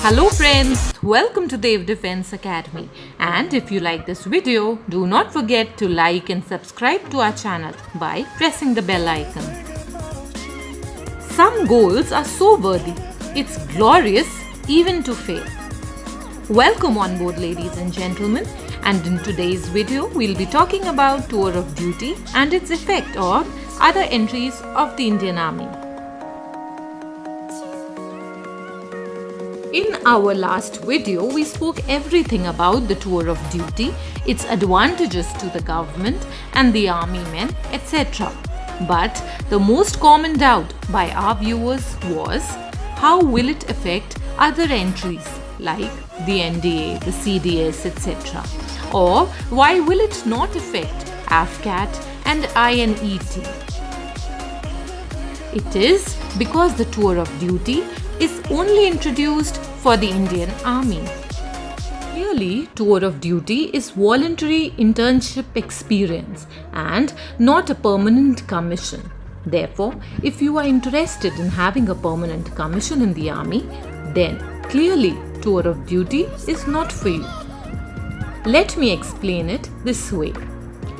Hello friends, welcome to Dev Defense Academy, and if you like this video, do not forget to like and subscribe to our channel by pressing the bell icon. Some goals are so worthy, it's glorious even to fail. Welcome on board ladies and gentlemen, and in today's video we'll be talking about tour of duty and its effect on other entries of the Indian Army. In our last video, we spoke everything about the tour of duty, its advantages to the government and the army men, etc. But the most common doubt by our viewers was, how will it affect other entries like the NDA, the CDS, etc. Or why will it not affect AFCAT and INET? It is because the tour of duty is only introduced for the Indian Army. Clearly, tour of duty is voluntary internship experience and not a permanent commission. Therefore, if you are interested in having a permanent commission in the Army, then clearly tour of duty is not for you. Let me explain it this way.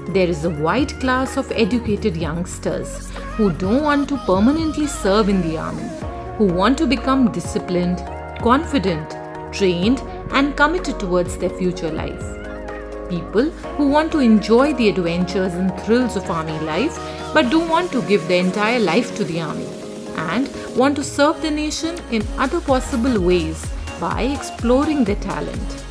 There is a wide class of educated youngsters who don't want to permanently serve in the Army, who want to become disciplined, confident, trained and committed towards their future life. People who want to enjoy the adventures and thrills of Army life but don't want to give their entire life to the Army and want to serve the nation in other possible ways by exploring their talent.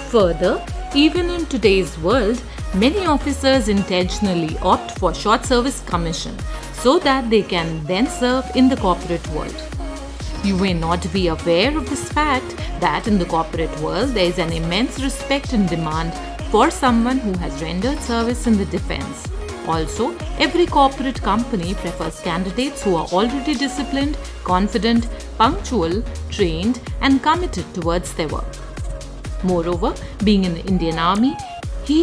Further, even in today's world, many officers intentionally opt for short service commission so that they can then serve in the corporate world. You may not be aware of this fact that in the corporate world there is an immense respect and demand for someone who has rendered service in the defense. Also, every corporate company prefers candidates who are already disciplined, confident, punctual, trained and committed towards their work. Moreover, being in the Indian Army,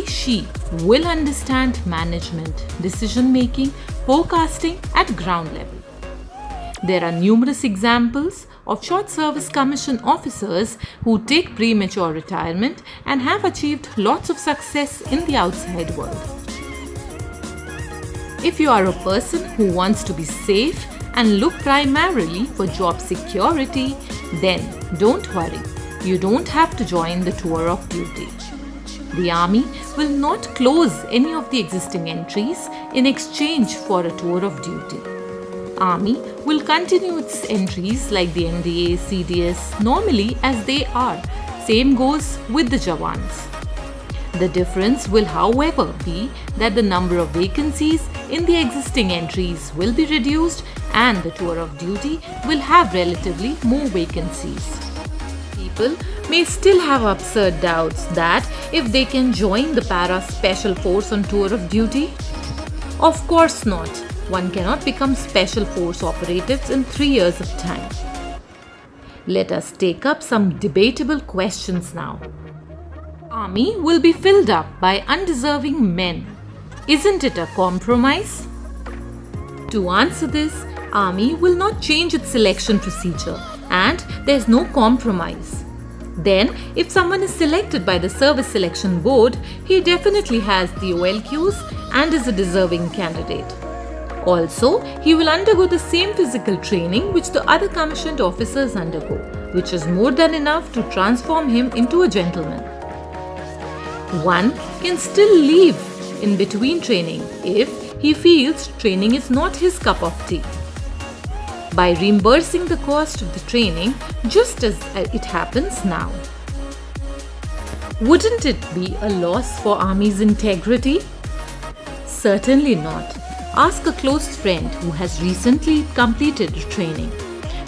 she will understand management, decision making, forecasting at ground level. There are numerous examples of short service commission officers who take premature retirement and have achieved lots of success in the outside world. If you are a person who wants to be safe and look primarily for job security, then don't worry, you don't have to join the tour of duty. The Army will not close any of the existing entries in exchange for a tour of duty. Army will continue its entries like the NDA, CDS normally as they are. Same goes with the Jawans. The difference will however be that the number of vacancies in the existing entries will be reduced and the tour of duty will have relatively more vacancies. People may still have absurd doubts that if they can join the Para Special Force on tour of duty. Of course not. One cannot become Special Force operatives in 3 years of time. Let us take up some debatable questions now. Army will be filled up by undeserving men. Isn't it a compromise? To answer this, Army will not change its selection procedure and there is no compromise. Then, if someone is selected by the Service Selection Board, he definitely has the OLQs and is a deserving candidate. Also, he will undergo the same physical training which the other commissioned officers undergo, which is more than enough to transform him into a gentleman. One can still leave in between training if he feels training is not his cup of tea, by reimbursing the cost of the training just as it happens now. Wouldn't it be a loss for Army's integrity? Certainly not. Ask a close friend who has recently completed training.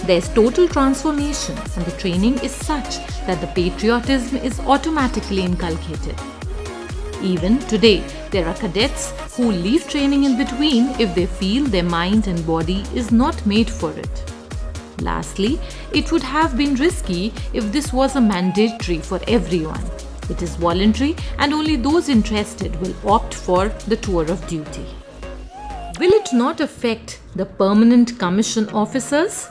There's total transformation and the training is such that the patriotism is automatically inculcated. Even today, there are cadets who leave training in between if they feel their mind and body is not made for it. Lastly, it would have been risky if this was a mandatory for everyone. It is voluntary and only those interested will opt for the tour of duty. Will it not affect the permanent commission officers?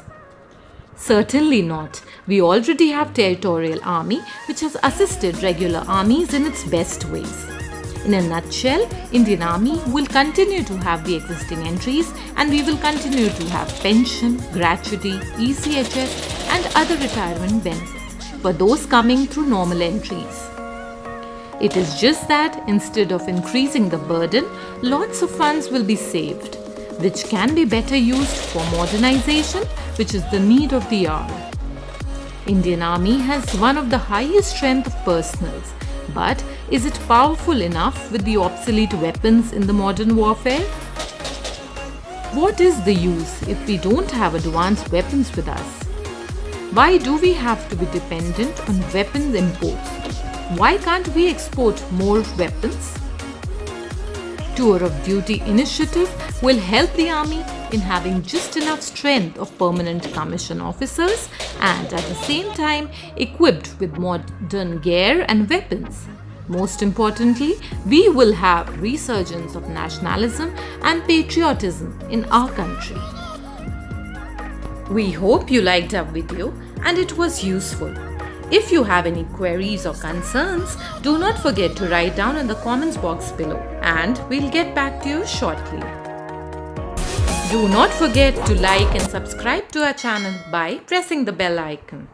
Certainly not. We already have Territorial Army which has assisted regular armies in its best ways. In a nutshell, Indian Army will continue to have the existing entries and we will continue to have pension, gratuity, ECHS and other retirement benefits for those coming through normal entries. It is just that instead of increasing the burden, lots of funds will be saved, which can be better used for modernization, which is the need of the hour. Indian Army has one of the highest strength of personals, but is it powerful enough with the obsolete weapons in the modern warfare? What is the use if we don't have advanced weapons with us? Why do we have to be dependent on weapons imports? Why can't we export more weapons? Tour of Duty initiative will help the Army in having just enough strength of permanent commission officers and at the same time equipped with modern gear and weapons. Most importantly, we will have resurgence of nationalism and patriotism in our country. We hope you liked our video and it was useful. If you have any queries or concerns, do not forget to write down in the comments box below and we'll get back to you shortly. Do not forget to like and subscribe to our channel by pressing the bell icon.